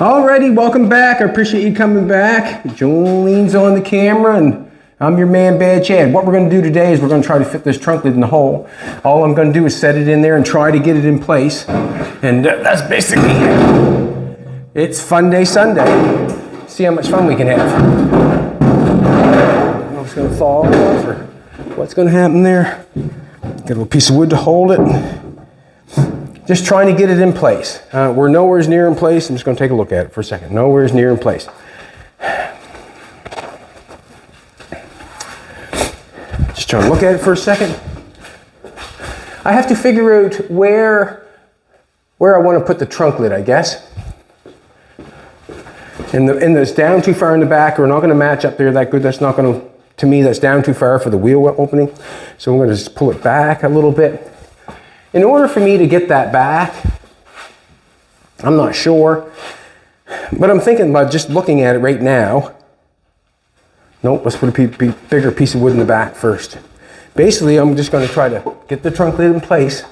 Alrighty, welcome back. I appreciate you coming back. Jolene's on the camera and I'm your man, Bad Chad. What we're going to do today is we're going to try to fit this trunk lid in the hole. All I'm going to do is set it in there and try to get it in place. And that's basically it. It's Fun Day Sunday. See how much fun we can have. I don't know if it's going to fall off or what's going to happen there. Get a little piece of wood to hold it. Just trying to get it in place. We're nowhere near in place. I'm just going to take a look at it for a second. Nowhere near in place. Just trying to look at it for a second. I have to figure out where I want to put the trunk lid, I guess. And it's down too far in the back. We're not going to match up there that good. That's not going to me, that's down too far for the wheel opening. So I'm going to just pull it back a little bit. In order for me to get that back, I'm not sure, but I'm thinking about just looking at it right now. Nope, let's put a bigger piece of wood in the back first. Basically, I'm just going to try to get the trunk lid in place,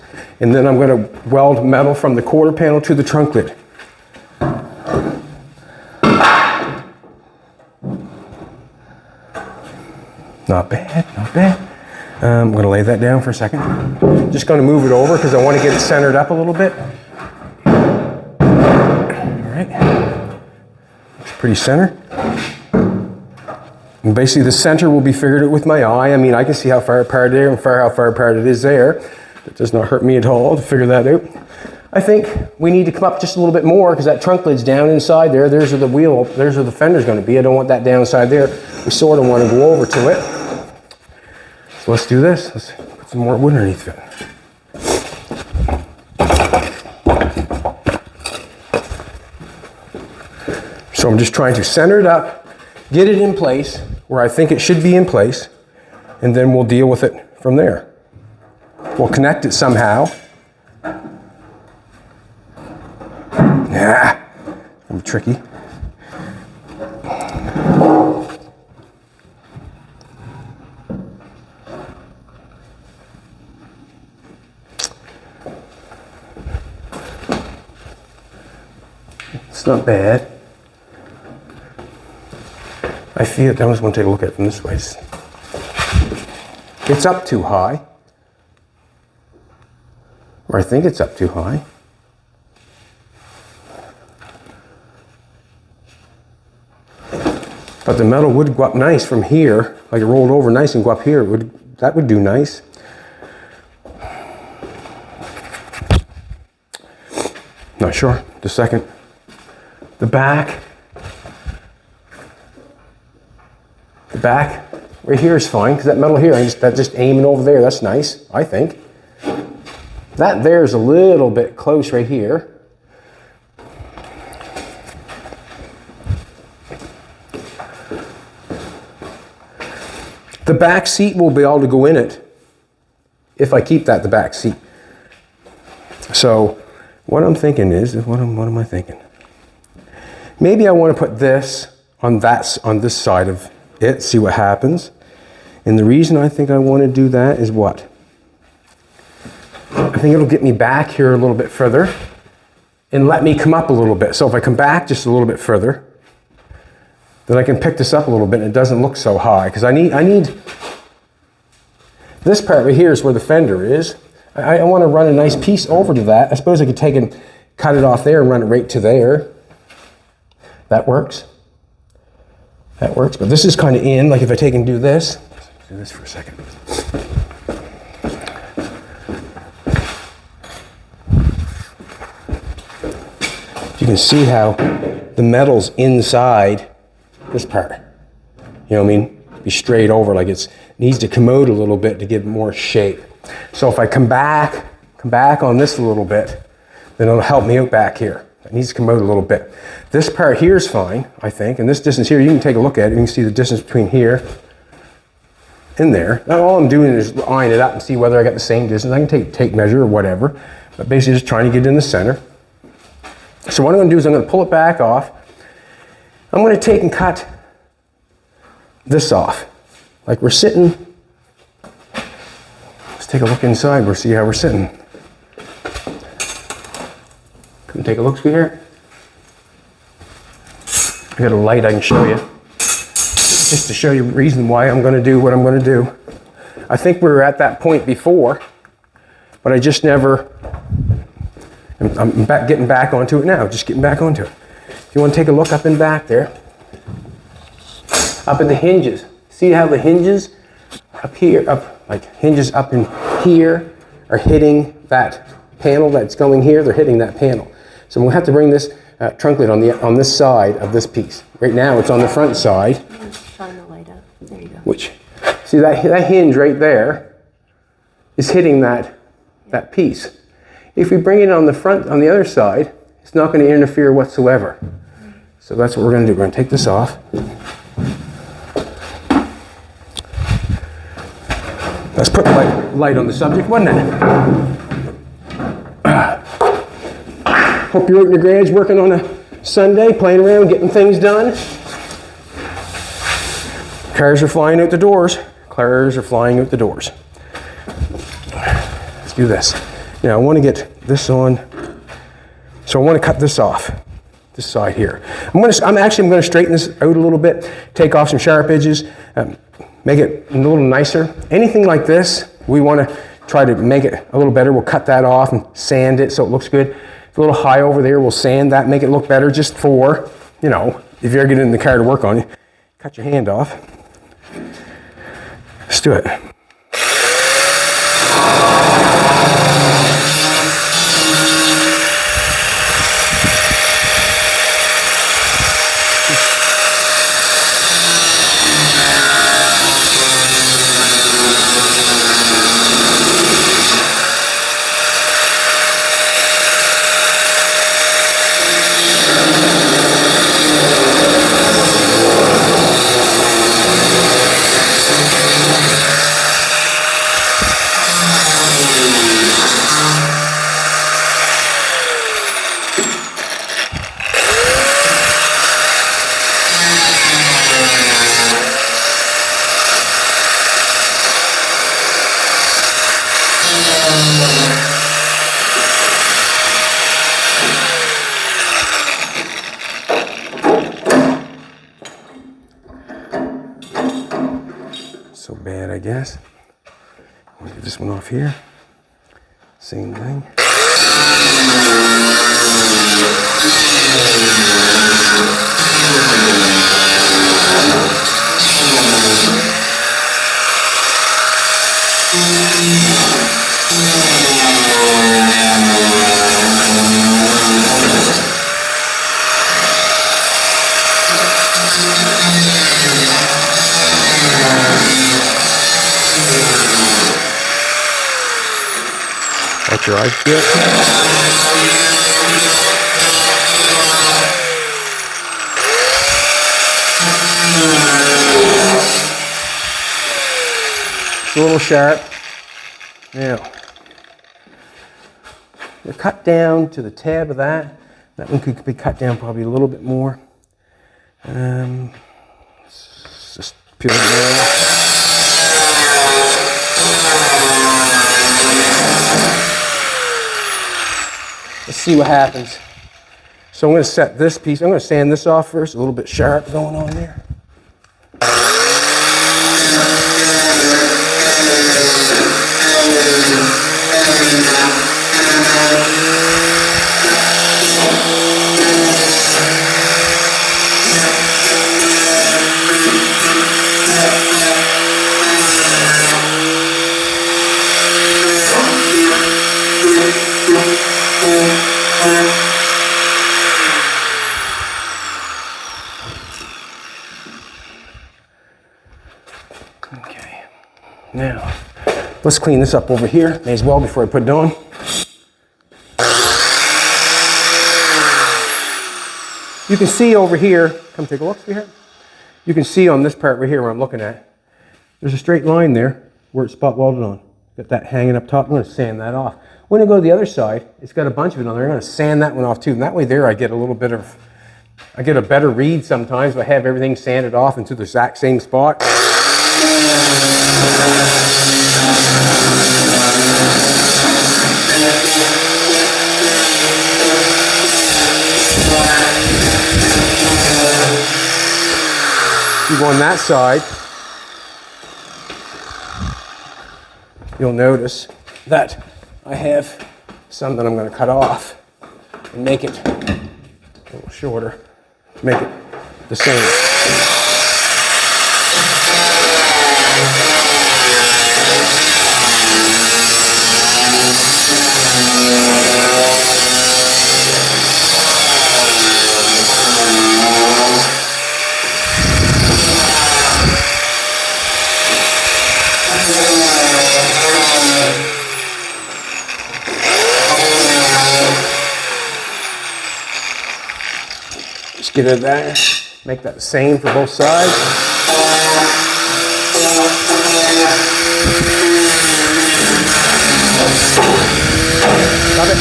and then I'm going to weld metal from the quarter panel to the trunk lid. Not bad, not bad. I'm going to lay that down for a second. Just going to move it over because I want to get it centered up a little bit. All right. Looks pretty centered. And basically the center will be figured out with my eye. I mean, I can see how far apart it is and how far apart it is there. It does not hurt me at all to figure that out. I think we need to come up just a little bit more because that trunk lid's down inside there. There's where the wheel, there's where the fender's going to be. I don't want that down inside there. We sort of want to go over to it. So let's do this. Let's put some more wood underneath it. So I'm just trying to center it up, get it in place where I think it should be in place, and then we'll deal with it from there. We'll connect it somehow. Yeah, I'm tricky. It's not bad. I feel it. I just want to take a look at it from this way. It's up too high. Or I think it's up too high. But the metal would go up nice from here. Like it rolled over nice and go up here. That would do nice. Not sure. Just a second. The back right here is fine because that metal here, that's just aiming over there. That's nice, I think. That there's a little bit close right here. The back seat will be able to go in it if I keep that the back seat. So what I'm thinking is, what am I thinking? Maybe I want to put this on this side of it, see what happens. And the reason I think I want to do that is what? I think it'll get me back here a little bit further and let me come up a little bit. So if I come back just a little bit further, then I can pick this up a little bit and it doesn't look so high. Because I need this part right here is where the fender is. I want to run a nice piece over to that. I suppose I could take and cut it off there and run it right to there. That works. That works, but this is kind of in, like if I take and do this. Let's do this for a second. You can see how the metal's inside this part. You know what I mean? Be straight over, like it needs to commode a little bit to give more shape. So if I come back on this a little bit, then it'll help me out back here. It needs to commode a little bit. This part here is fine, I think, and this distance here, you can take a look at it. You can see the distance between here and there. Now all I'm doing is eyeing it up and see whether I got the same distance. I can take tape measure or whatever, but basically just trying to get it in the center. So what I'm going to do is I'm going to pull it back off. I'm going to take and cut this off. Like we're sitting. Let's take a look inside. We'll see how we're sitting. Come take a look through here. got a light I can show you. Just to show you the reason why I'm going to do what I'm going to do. I think we were at that point before, but I just never, I'm getting back onto it now, just getting back onto it. If you want to take a look up in back there, up at the hinges, see how the hinges up here, like hinges up in here are hitting that panel that's going here, they're hitting that panel. So we'll have to bring this trunk lid on this side of this piece. Right now it's on the front side. Shine the light up. There you go. Which, see that hinge right there is hitting that piece. If we bring it on the front, on the other side, it's not going to interfere whatsoever. So that's what we're going to do. We're going to take this off. Let's put light on the subject, wasn't it? Hope you're out in your garage working on a Sunday, playing around, getting things done. Cars are flying out the doors. Cars are flying out the doors. Let's do this. Now I want to get this on. So I want to cut this off, this side here. I'm actually going to straighten this out a little bit, take off some sharp edges, make it a little nicer. Anything like this, we want to try to make it a little better. We'll cut that off and sand it so it looks good. It's a little high over there. We'll sand that, make it look better just for, you know, if you're getting in the car to work on it, cut your hand off. Let's do it. So bad, I guess. I'll get this one off here. Same thing. Watch your eyes get. It's a little sharp. Now, we're cut down to the tab of that. That one could be cut down probably a little bit more. Just peel it down. Let's see what happens. So I'm going to set this piece, I'm going to sand this off first, a little bit sharp going on there. Okay, now let's clean this up over here. May as well before I put it on. You can see over here, come take a look here. You can see on this part right here where I'm looking at, there's a straight line there where it's spot welded on. Got that hanging up top. I'm going to sand that off. When I go to the other side, it's got a bunch of it on there. I'm going to sand that one off too. And that way there I get a little bit of, I get a better read sometimes if I have everything sanded off into the exact same spot. you go on that side, you'll notice that I have some that I'm going to cut off and make it a little shorter, make it the same. Just get it there, make that the same for both sides. Stop it.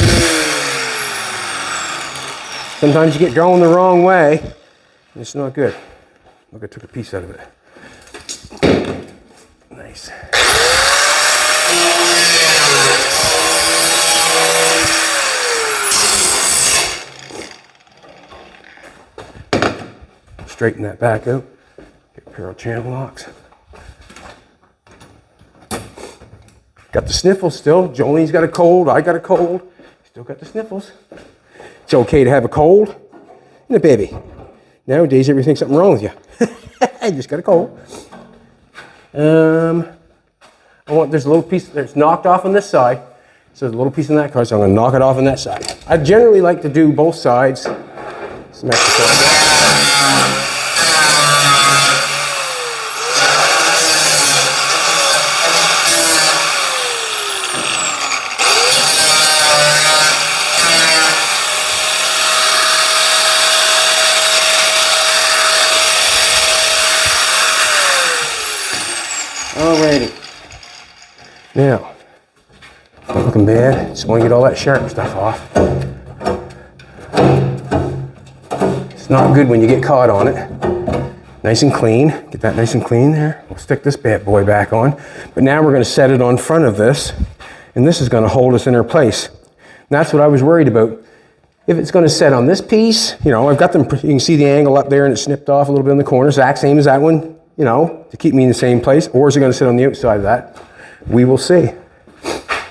Sometimes you get going the wrong way, and it's not good. Look, I took a piece out of it. Nice. Straighten that back out. Get a pair of channel locks. Got the sniffles still. Jolene's got a cold. I got a cold. Still got the sniffles. It's okay to have a cold and a baby. Nowadays, everything's something wrong with you. I just got a cold. There's a little piece that's knocked off on this side. So there's a little piece on that car, so I'm going to knock it off on that side. I generally like to do both sides. Some extra. Alrighty. Now, not looking bad. Just want to get all that sharp stuff off. It's not good when you get caught on it. Nice and clean. Get that nice and clean there. We'll stick this bad boy back on. But now we're going to set it on front of this, and this is going to hold us in our place. And that's what I was worried about. If it's going to set on this piece, you know, I've got them, you can see the angle up there and it's snipped off a little bit in the corner. Exact same as that one, you know, to keep me in the same place. Or is it going to sit on the outside of that? We will see.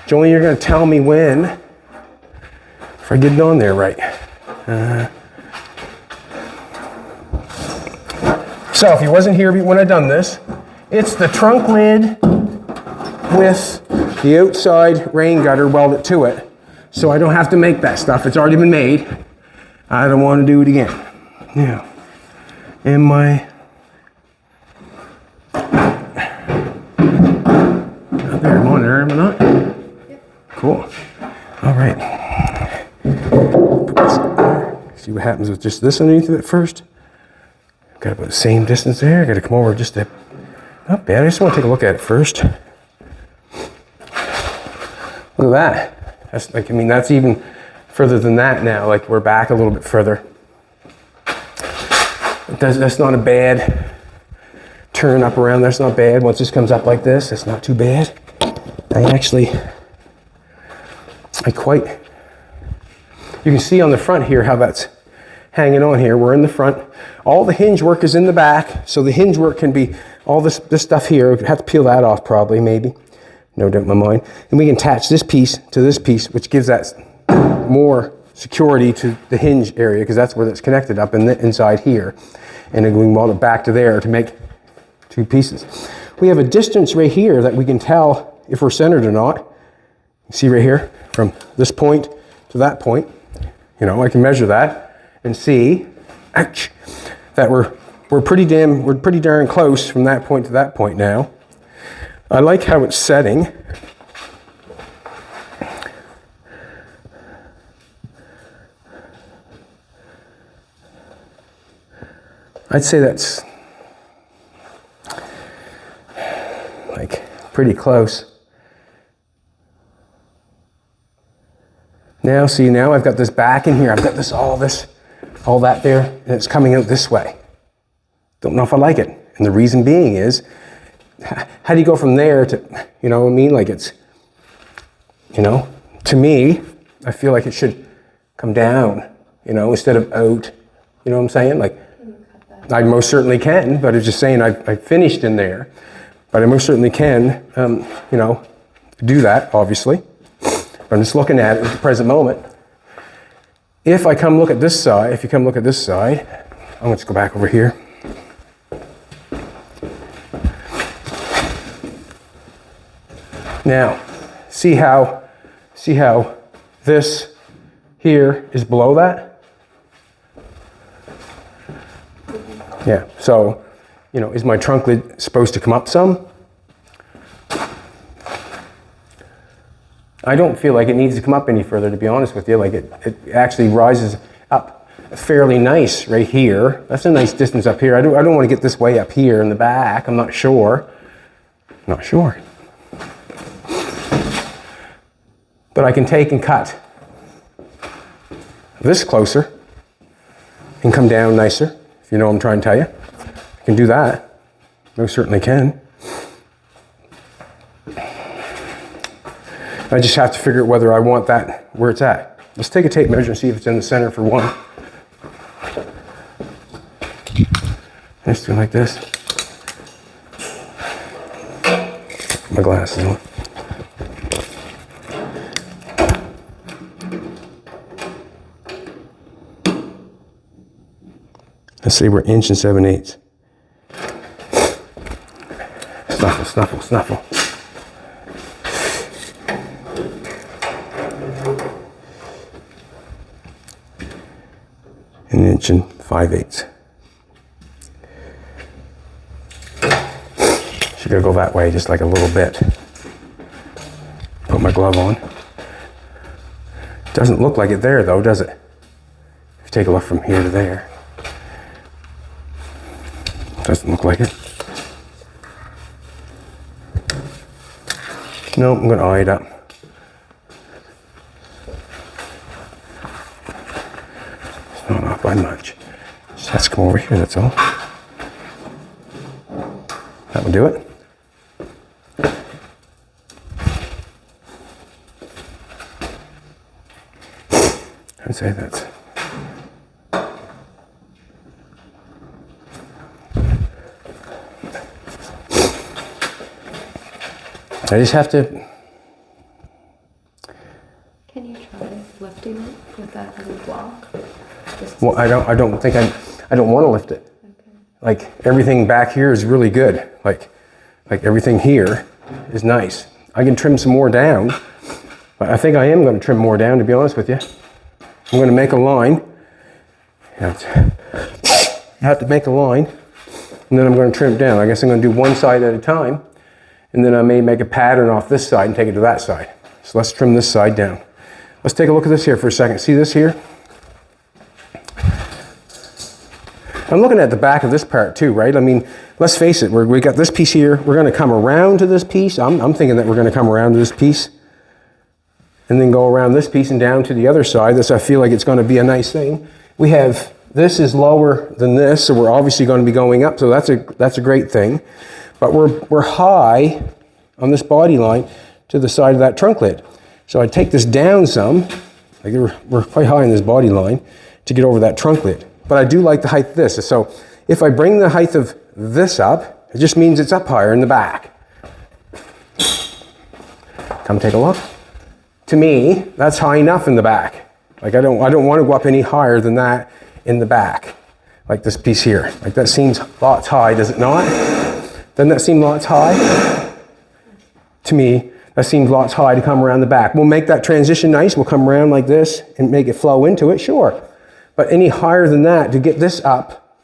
Jolene, you're going to tell me when, if I get it on there right. So if you wasn't here when I done this, it's the trunk lid with the outside rain gutter welded to it. So I don't have to make that stuff. It's already been made. I don't want to do it again. Yeah. And my there, I'm on there, am I not? Yep. Cool. All right. See what happens with just this underneath of it first. Got about the same distance there. Got to come over just a, not bad. I just want to take a look at it first. Look at that. That's like, I mean, that's even further than that now. Like we're back a little bit further. That's not a bad turn up around. That's not bad. Once this comes up like this, it's not too bad. You can see on the front here how that's hanging on here. We're in the front. All the hinge work is in the back. So the hinge work can be all this stuff here. We have to peel that off probably, maybe. No doubt in my mind. And we can attach this piece to this piece, which gives that more security to the hinge area, because that's where that's connected up in the inside here. And then we can weld it back to there to make two pieces. We have a distance right here that we can tell if we're centered or not. You see right here, from this point to that point. You know, I can measure that and see, ouch, that we're pretty darn close from that point to that point now. I like how it's setting. I'd say that's like pretty close. Now, see, now I've got this back in here. I've got all that there, and it's coming out this way. Don't know if I like it. And the reason being is, how do you go from there to, you know what I mean? Like it's, you know, to me, I feel like it should come down, you know, instead of out. You know what I'm saying? Like, Can you cut that I most certainly can, but it's just saying I finished in there. But I most certainly can, you know, do that, obviously. But I'm just looking at it at the present moment. If I come look at this side, if you come look at this side, I'm going to go back over here. Now, see how this here is below that? Yeah, so, you know, is my trunk lid supposed to come up some? I don't feel like it needs to come up any further, to be honest with you. Like it actually rises up fairly nice right here. That's a nice distance up here. I don't want to get this way up here in the back. I'm not sure. Not sure. But I can take and cut this closer and come down nicer, if you know what I'm trying to tell you. I can do that. Most certainly can. I just have to figure out whether I want that where it's at. Let's take a tape measure and see if it's in the center for one. Just do it like this. Put my glasses on. Let's say we're 1 7/8. Snuffle, snuffle, snuffle. An 1 5/8. Should I go that way just like a little bit? Put my glove on. Doesn't look like it there though, does it? If you take a look from here to there. Doesn't look like it. No, I'm going to eye it up. It's not off by much. Just has to come over here, that's all. That will do it. I'd say that's... I just have to... Can you try lifting it with that little block? Well, I don't think I don't want to lift it. Okay. Like everything back here is really good. Like everything here is nice. I can trim some more down, but I think I am going to trim more down, to be honest with you. I'm going to make a line. I have to make a line, and then I'm going to trim it down. I guess I'm going to do one side at a time. And then I may make a pattern off this side and take it to that side. So let's trim this side down. Let's take a look at this here for a second. See this here? I'm looking at the back of this part too, right? I mean, let's face it, we got this piece here. We're going to come around to this piece. I'm thinking that we're going to come around to this piece and then go around this piece and down to the other side. This, I feel like it's going to be a nice thing. We have, this is lower than this, so we're obviously going to be going up, so that's a great thing. But we're high on this body line to the side of that trunk lid. So I take this down some, like we're quite high on this body line to get over that trunk lid. But I do like the height of this. So if I bring the height of this up, it just means it's up higher in the back. Come take a look. To me, that's high enough in the back. Like I don't want to go up any higher than that in the back. Like this piece here. Like that seems lots high, does it not? Doesn't that seem lots high? To me, that seems lots high to come around the back. We'll make that transition nice. We'll come around like this and make it flow into it, sure. But any higher than that, to get this up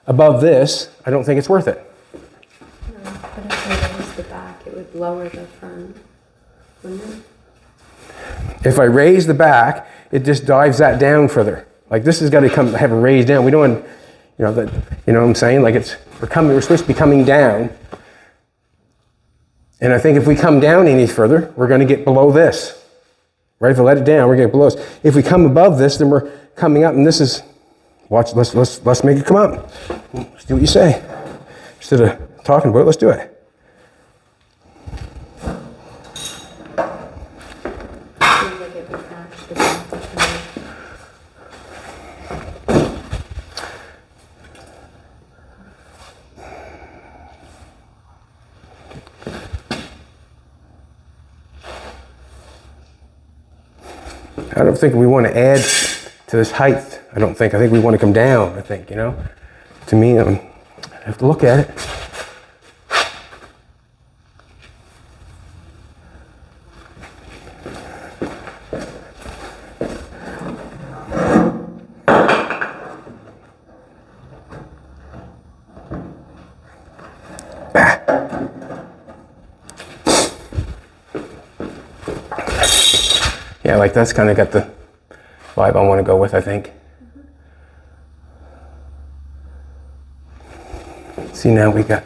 above this, I don't think it's worth it. No, but if I raise the back, it would lower the front, wouldn't it? If I raise the back, it just dives that down further. Like this has got to have a raise down. We don't want, you know what I'm saying? Like we're supposed to be coming down. And I think if we come down any further, we're going to get below this. Right? If I let it down, we're going to get below this. If we come above this, then we're coming up, and this is, watch, let's make it come up. Let's do what you say. Instead of talking about it, let's do it. Seems like it would match the back of I don't think we want to add to this height. I think we want to come down, you know. To me, I have to look at it. Yeah, like that's kind of got the vibe I want to go with, I think. See, now we got,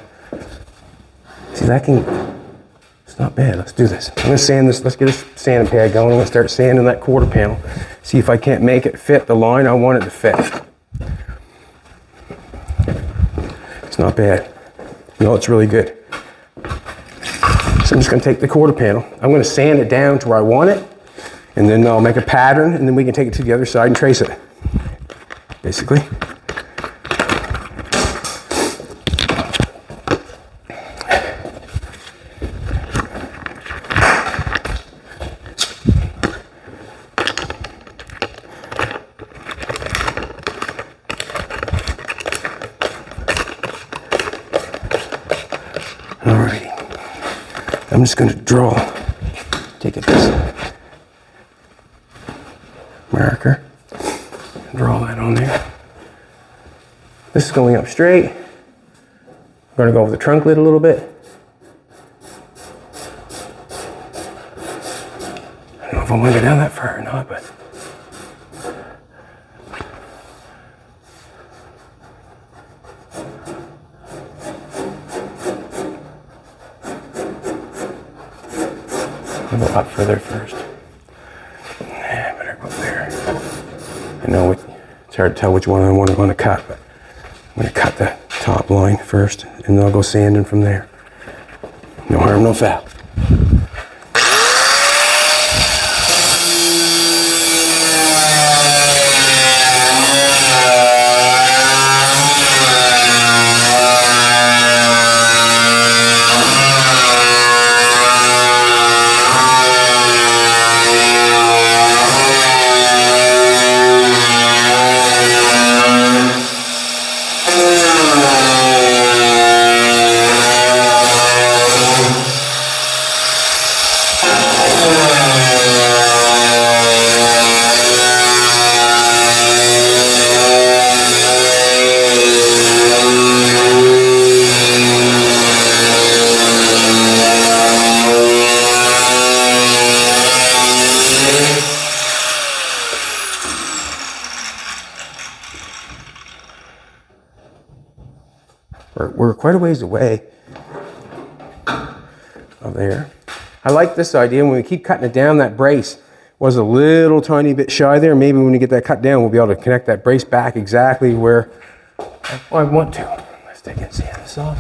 see that it's not bad. Let's do this. I'm gonna sand this, let's get this sanding pad going. I'm gonna start sanding that quarter panel. See if I can't make it fit the line I want it to fit. It's not bad. No, it's really good. So I'm just gonna take the quarter panel. I'm gonna sand it down to where I want it. And then I'll make a pattern, and then we can take it to the other side and trace it, basically. Alrighty, I'm just going to take it this marker, draw that on there. This is going up straight. I'm going to go over the trunk lid a little bit. I don't know if I want to go down that far or not, but I'll go up further first. Yeah, better go up there. I know it's hard to tell which one I want to cut, but I'm going to cut the top line first, and then I'll go sanding from there. No harm, no foul. We're quite a ways away of there. I like this idea. When we keep cutting it down, that brace was a little tiny bit shy there. Maybe when we get that cut down, we'll be able to connect that brace back exactly where I want to. Let's take it and sand this off.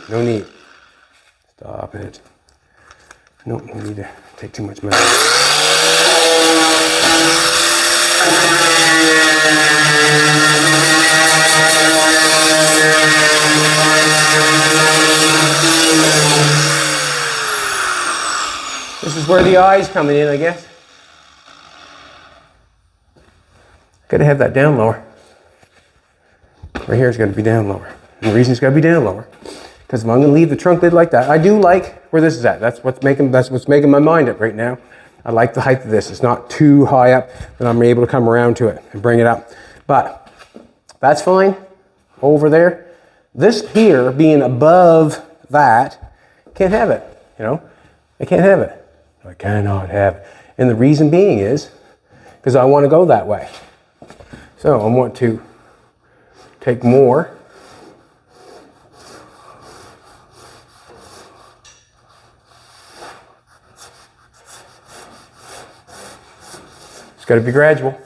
No need. Stop it. Nope, no need to take too much metal. This is where the eye's coming in, I guess. Gotta have that down lower. Right here is gonna be down lower. And the reason it's gotta be down lower, because if I'm gonna leave the trunk lid like that, I do like where this is at. That's what's making my mind up right now. I like the height of this. It's not too high up, that I'm able to come around to it and bring it up. But that's fine over there. This here being above that, can't have it, you know? I can't have it. I cannot have it. And the reason being is because I want to go that way. So I want to take more. got to be gradual,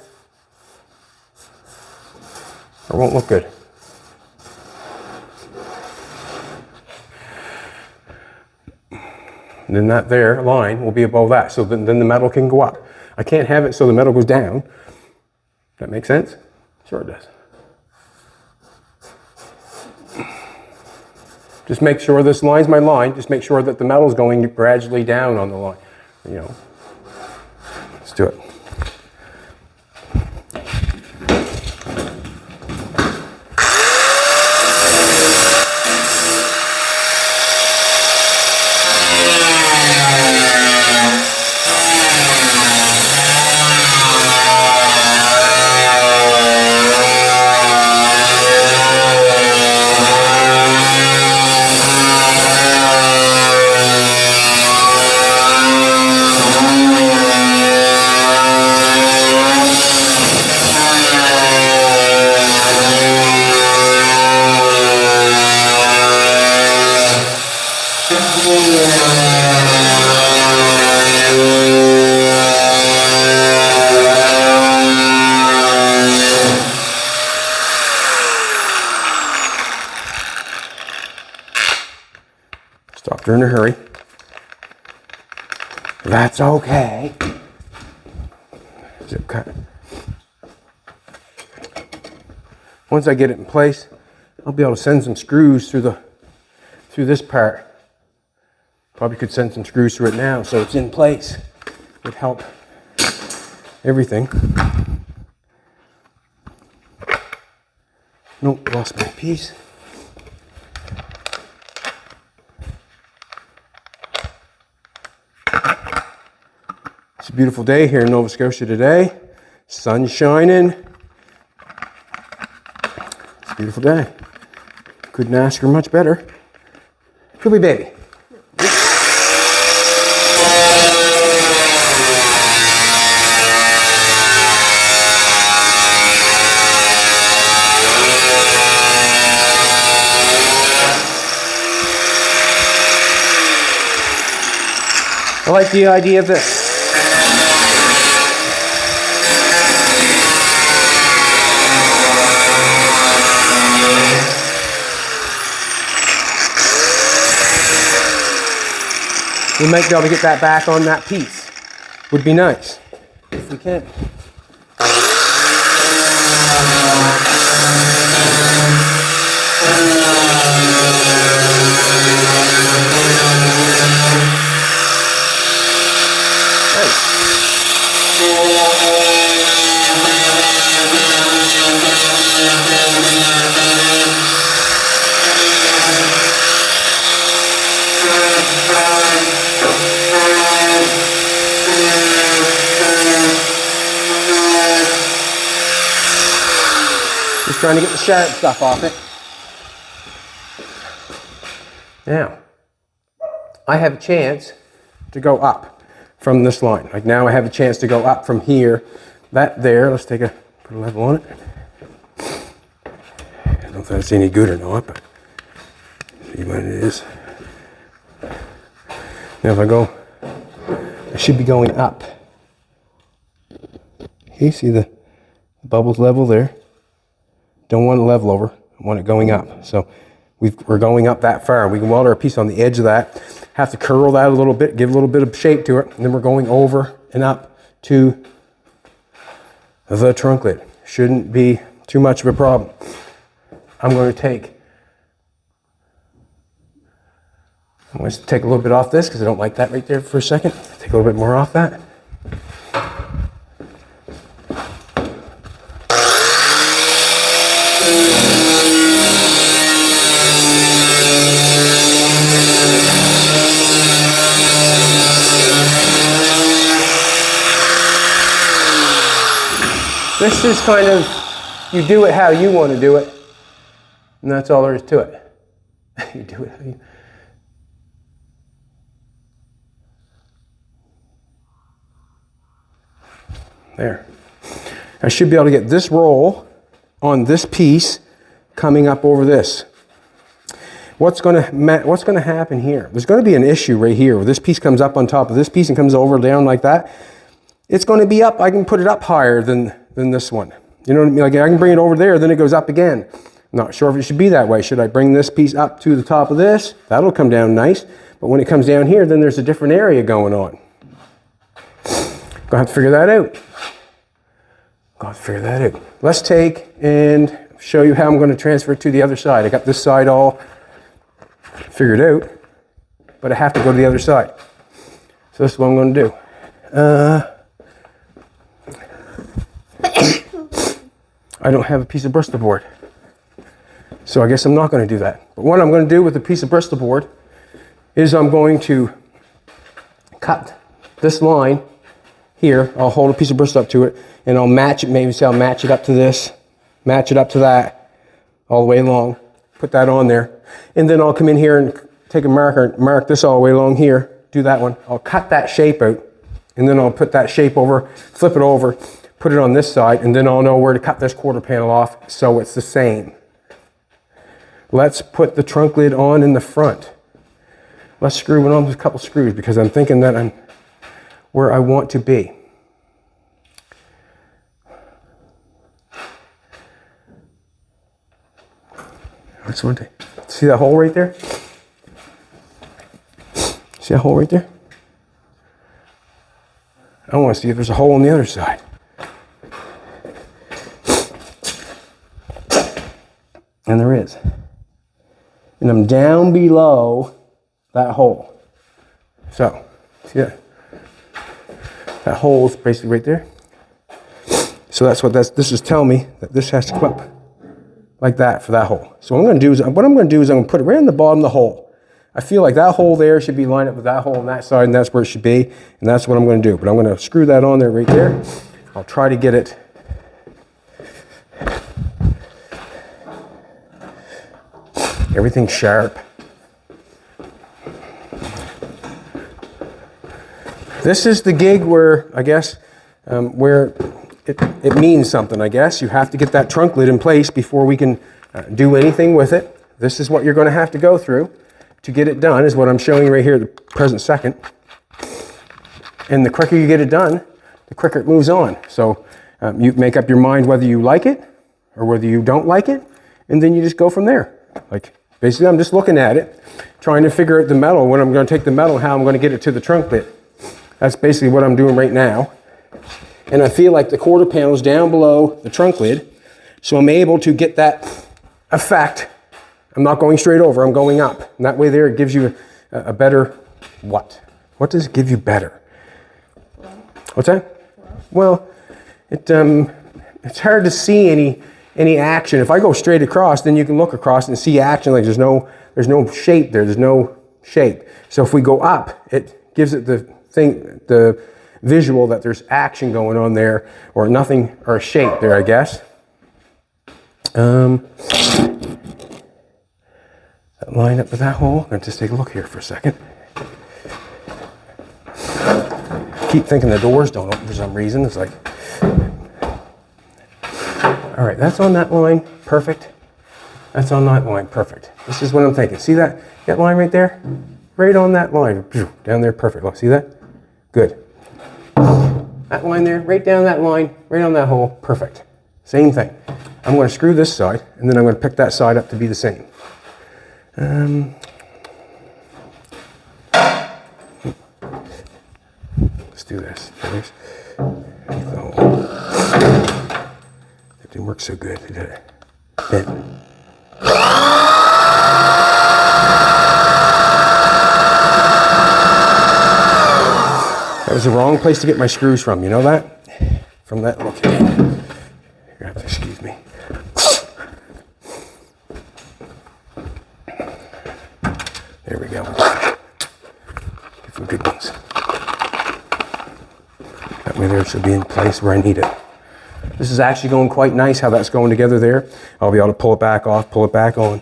or it won't look good. And then that there line will be above that, so then the metal can go up. I can't have it so the metal goes down. That makes sense? Sure it does. Just make sure this line's my line. Just make sure that the metal's going gradually down on the line. You know. Let's do it. Stopped her in a hurry. That's okay. Zip cut. Once I get it in place, I'll be able to send some screws through this part. Probably could send some screws through it now so it's in place. Would help everything. Nope, lost my piece. It's a beautiful day here in Nova Scotia today. Sun shining. It's a beautiful day. Couldn't ask her much better. Could we, baby? I like the idea of this. We might be able to get that back on that piece. Would be nice if we can. Just trying to get the sharp stuff off it. Now, I have a chance to go up from this line. Like now I have a chance to go up from here. That there, let's put a level on it. I don't know if that's any good or not, but see what it is. Now if I go, I should be going up. Okay, see the bubbles level there? Don't want it level over, I want it going up. So we're going up that far. We can weld our piece on the edge of that. Have to curl that a little bit, give a little bit of shape to it, and then we're going over and up to the trunk lid. Shouldn't be too much of a problem. I'm going to take a little bit off this because I don't like that right there for a second. Take a little bit more off that. This is kind of, you do it how you want to do it, and that's all there is to it. You do it how you... There. I should be able to get this roll on this piece coming up over this. What's going to happen here? There's going to be an issue right here where this piece comes up on top of this piece and comes over down like that. it's going to be up. I can put it up higher than this one. You know what I mean? Like I can bring it over there, then it goes up again. I'm not sure if it should be that way. Should I bring this piece up to the top of this? That'll come down nice. But when it comes down here, then there's a different area going on. Gonna have to figure that out. Let's take and show you how I'm going to transfer it to the other side. I got this side all figured out, but I have to go to the other side. So this is what I'm going to do. I don't have a piece of Bristol board, so I guess I'm not going to do that. But what I'm going to do with a piece of Bristol board is I'm going to cut this line here. I'll hold a piece of Bristol up to it, and I'll match it. Maybe say I'll match it up to this, match it up to that, all the way along. Put that on there, and then I'll come in here and take a marker, mark this all the way along here. Do that one. I'll cut that shape out, and then I'll put that shape over, flip it over, put it on this side, and then I'll know where to cut this quarter panel off so it's the same. Let's put the trunk lid on in the front. Let's screw it on with a couple screws because I'm thinking that I'm where I want to be. That's one thing. See that hole right there? See that hole right there? I want to see if there's a hole on the other side. And there is. And I'm down below that hole. So, see that? That hole is basically right there. So that's what this is telling me, that this has to come up like that for that hole. So what I'm going to do is I'm going to put it right in the bottom of the hole. I feel like that hole there should be lined up with that hole on that side, and that's where it should be, and that's what I'm going to do. But I'm going to screw that on there right there. I'll try to get it everything sharp. This is the gig where, I guess, where it means something, I guess. You have to get that trunk lid in place before we can do anything with it. This is what you're going to have to go through to get it done, is what I'm showing you right here at the present second. And the quicker you get it done, the quicker it moves on. So you make up your mind whether you like it or whether you don't like it, and then you just go from there. Like, basically, I'm just looking at it, trying to figure out the metal, when I'm going to take the metal, how I'm going to get it to the trunk lid. That's basically what I'm doing right now. And I feel like the quarter panel is down below the trunk lid, so I'm able to get that effect. I'm not going straight over, I'm going up. And that way there, it gives you a better, what? What does it give you better? What's that? Well, it's hard to see any action. If I go straight across, then you can look across and see action. Like there's no shape there. There's no shape. So if we go up, it gives it the visual that there's action going on there, or nothing, or a shape there, I guess. That line up with that hole. I'm gonna just take a look here for a second. Keep thinking the doors don't open for some reason. It's like, all right, that's on that line, perfect. That's on that line, perfect. This is what I'm thinking. See that line right there? Right on that line, down there, perfect. Look, see that? Good. That line there, right down that line, right on that hole, perfect. Same thing. I'm going to screw this side, and then I'm going to pick that side up to be the same. Let's do this. It didn't work so good, did it? Yeah. That was the wrong place to get my screws from, you know that? From that look here. You have to excuse me. There we go. Get some good ones. That way there it should be in place where I need it. This is actually going quite nice how that's going together there. I'll be able to pull it back off, pull it back on.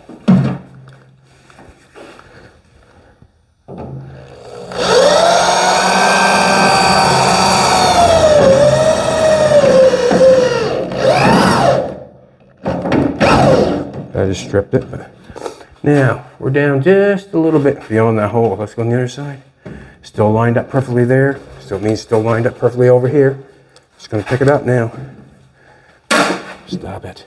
I just stripped it. Now, we're down just a little bit beyond that hole. Let's go on the other side. Still lined up perfectly there. So it means still lined up perfectly over here. Just gonna pick it up now. Stop it.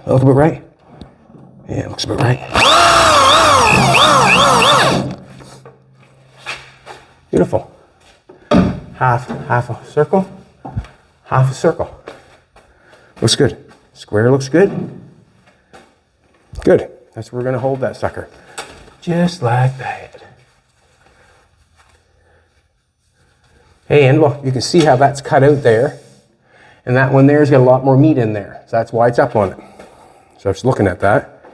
Look about right? Yeah, looks about right. Beautiful. Half a circle, half a circle. Looks good. Square looks good. Good. That's where we're gonna hold that sucker. Just like that. Hey, and look, you can see how that's cut out there. And that one there's got a lot more meat in there. So that's why it's up on it. So I was looking at that.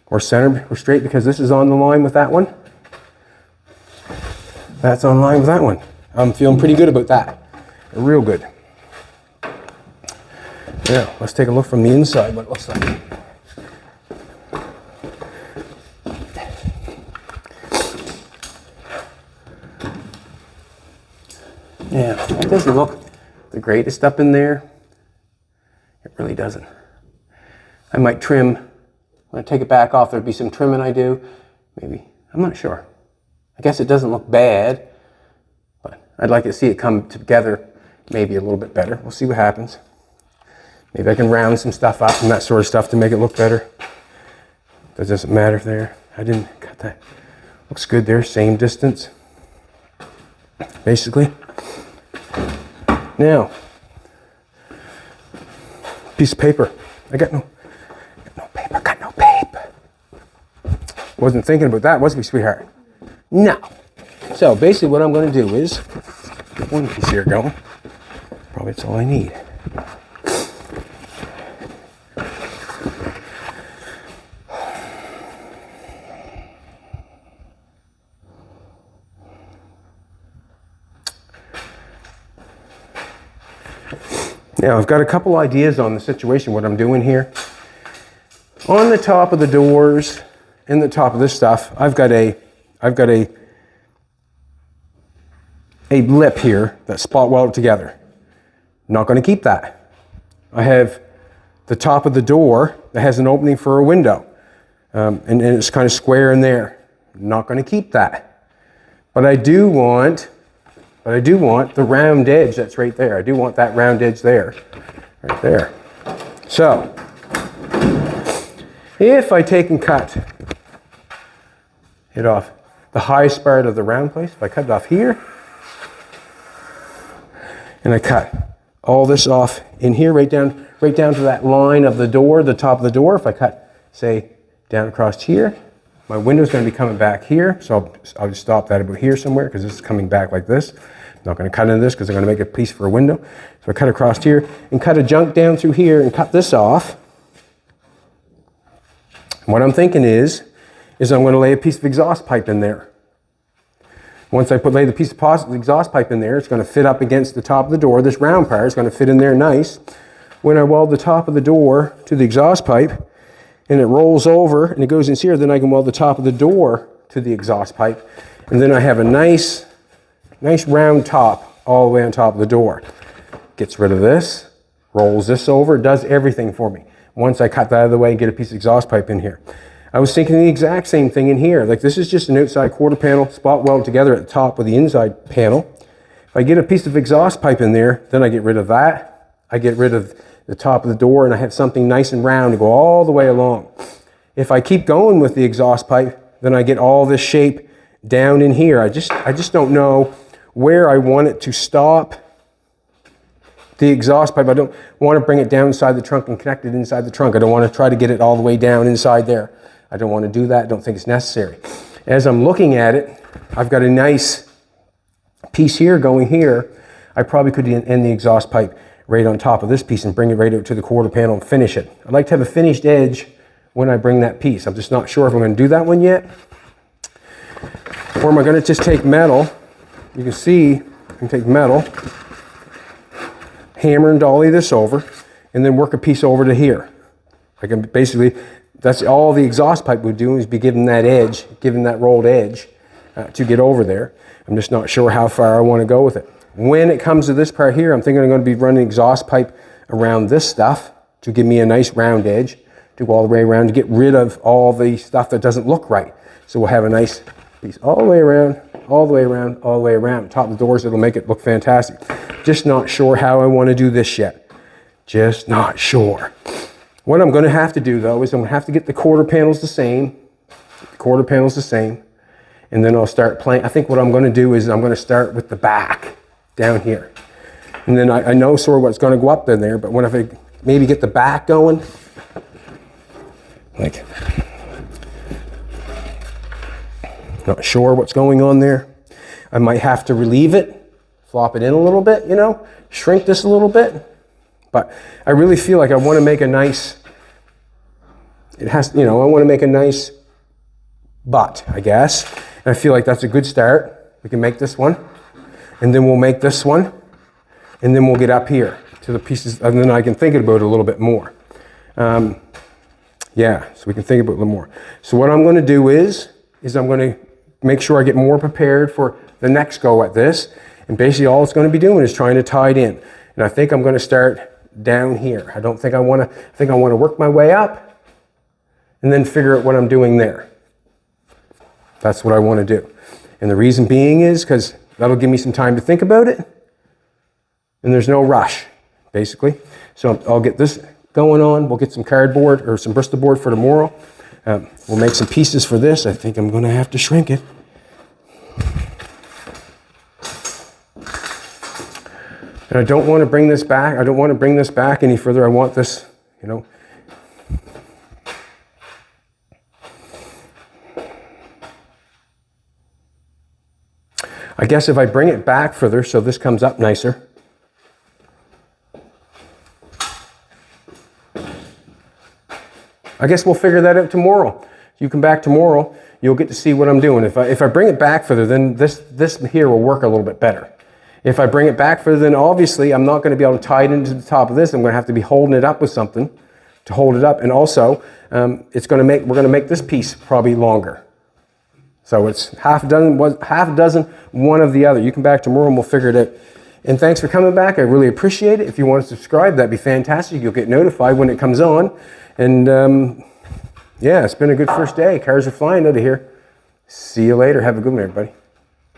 We're centered, we're straight because this is on the line with that one. That's on line with that one. I'm feeling pretty good about that. Real good. Yeah, let's take a look from the inside what it looks like. Yeah, it doesn't look the greatest up in there. It really doesn't. I might trim. When I take it back off, there'd be some trimming I do. Maybe. I'm not sure. I guess it doesn't look bad, but I'd like to see it come together maybe a little bit better. We'll see what happens. Maybe I can round some stuff up and that sort of stuff to make it look better. That doesn't matter there. I didn't cut that. Looks good there, same distance. Basically. Now, piece of paper. I got no paper, got no paper. Wasn't thinking about that, was we, sweetheart? No. So basically what I'm going to do is, get one piece here going. Probably that's all I need. Now I've got a couple ideas on the situation, what I'm doing here. On the top of the doors, in the top of this stuff, I've got a lip here that's spot welded together. Not going to keep that. I have the top of the door that has an opening for a window, and it's kind of square in there. Not going to keep that. But I do want the round edge that's right there. I do want that round edge there, right there. So, if I take and cut it off the highest part of the round place, if I cut it off here, and I cut all this off in here, right down to that line of the door, the top of the door, if I cut, say, down across here, my window's going to be coming back here, so I'll just stop that about here somewhere, because this is coming back like this. I'm not going to cut into this because I'm going to make a piece for a window. So I cut across here and cut a junk down through here and cut this off. What I'm thinking is I'm going to lay a piece of exhaust pipe in there. Once I lay the piece of exhaust pipe in there, it's going to fit up against the top of the door. This round part is going to fit in there nice. When I weld the top of the door to the exhaust pipe and it rolls over and it goes in here, then I can weld the top of the door to the exhaust pipe. And then I have a nice round top all the way on top of the door. Gets rid of this, rolls this over, does everything for me. Once I cut that out of the way and get a piece of exhaust pipe in here. I was thinking the exact same thing in here. Like this is just an outside quarter panel, spot welded together at the top with the inside panel. If I get a piece of exhaust pipe in there, then I get rid of that. I get rid of the top of the door and I have something nice and round to go all the way along. If I keep going with the exhaust pipe, then I get all this shape down in here. I just don't know where I want it to stop. The exhaust pipe, I don't want to bring it down inside the trunk and connect it inside the trunk. I don't want to try to get it all the way down inside there. I don't want to do that. I don't think it's necessary. As I'm looking at it, I've got a nice piece here going here. I probably could end the exhaust pipe right on top of this piece and bring it right out to the quarter panel and finish it. I'd like to have a finished edge when I bring that piece. I'm just not sure if I'm going to do that one yet. Or am I going to just take metal? You can see I can take metal, hammer and dolly this over, and then work a piece over to here. I can basically, that's all the exhaust pipe would do is be given that edge, given that rolled edge to get over there. I'm just not sure how far I want to go with it. When it comes to this part here, I'm thinking I'm going to be running exhaust pipe around this stuff to give me a nice round edge to go all the way around to get rid of all the stuff that doesn't look right. So we'll have a nice piece all the way around, all the way around, all the way around. Top of the doors, it'll make it look fantastic. Just not sure how I want to do this yet. Just not sure. What I'm going to have to do though is I'm going to have to get the quarter panels the same. And then I'll start playing. I think what I'm going to do is I'm going to start with the back down here. And then I know sort of what's going to go up in there, but when if I maybe get the back going, like, not sure what's going on there. I might have to relieve it, flop it in a little bit, you know, shrink this a little bit. But I really feel like I want to make a nice, I want to make a nice butt, I guess. And I feel like that's a good start. We can make this one, and then we'll make this one, and then we'll get up here to the pieces, and then I can think about it a little bit more. Yeah, so we can think about it a little more. So what I'm going to do is I'm going to make sure I get more prepared for the next go at this. And basically all it's going to be doing is trying to tie it in. And I think I'm going to start down here. I think I want to work my way up and then figure out what I'm doing there. That's what I want to do. And the reason being is because that'll give me some time to think about it. And there's no rush, basically. So I'll get this going on. We'll get some cardboard or some Bristol board for tomorrow. We'll make some pieces for this. I think I'm going to have to shrink it. And I don't want to bring this back. I don't want to bring this back any further. I want this, you know. I guess if I bring it back further so this comes up nicer. I guess we'll figure that out tomorrow. You come back tomorrow, you'll get to see what I'm doing. If I bring it back further, then this here will work a little bit better. If I bring it back further, then obviously I'm not going to be able to tie it into the top of this. I'm going to have to be holding it up with something to hold it up. And also, we're going to make this piece probably longer. So it's half a dozen, one of the other. You come back tomorrow and we'll figure it out. And thanks for coming back. I really appreciate it. If you want to subscribe, that'd be fantastic. You'll get notified when it comes on. And yeah, it's been a good first day. Cars are flying out of here. See you later. Have a good one, everybody.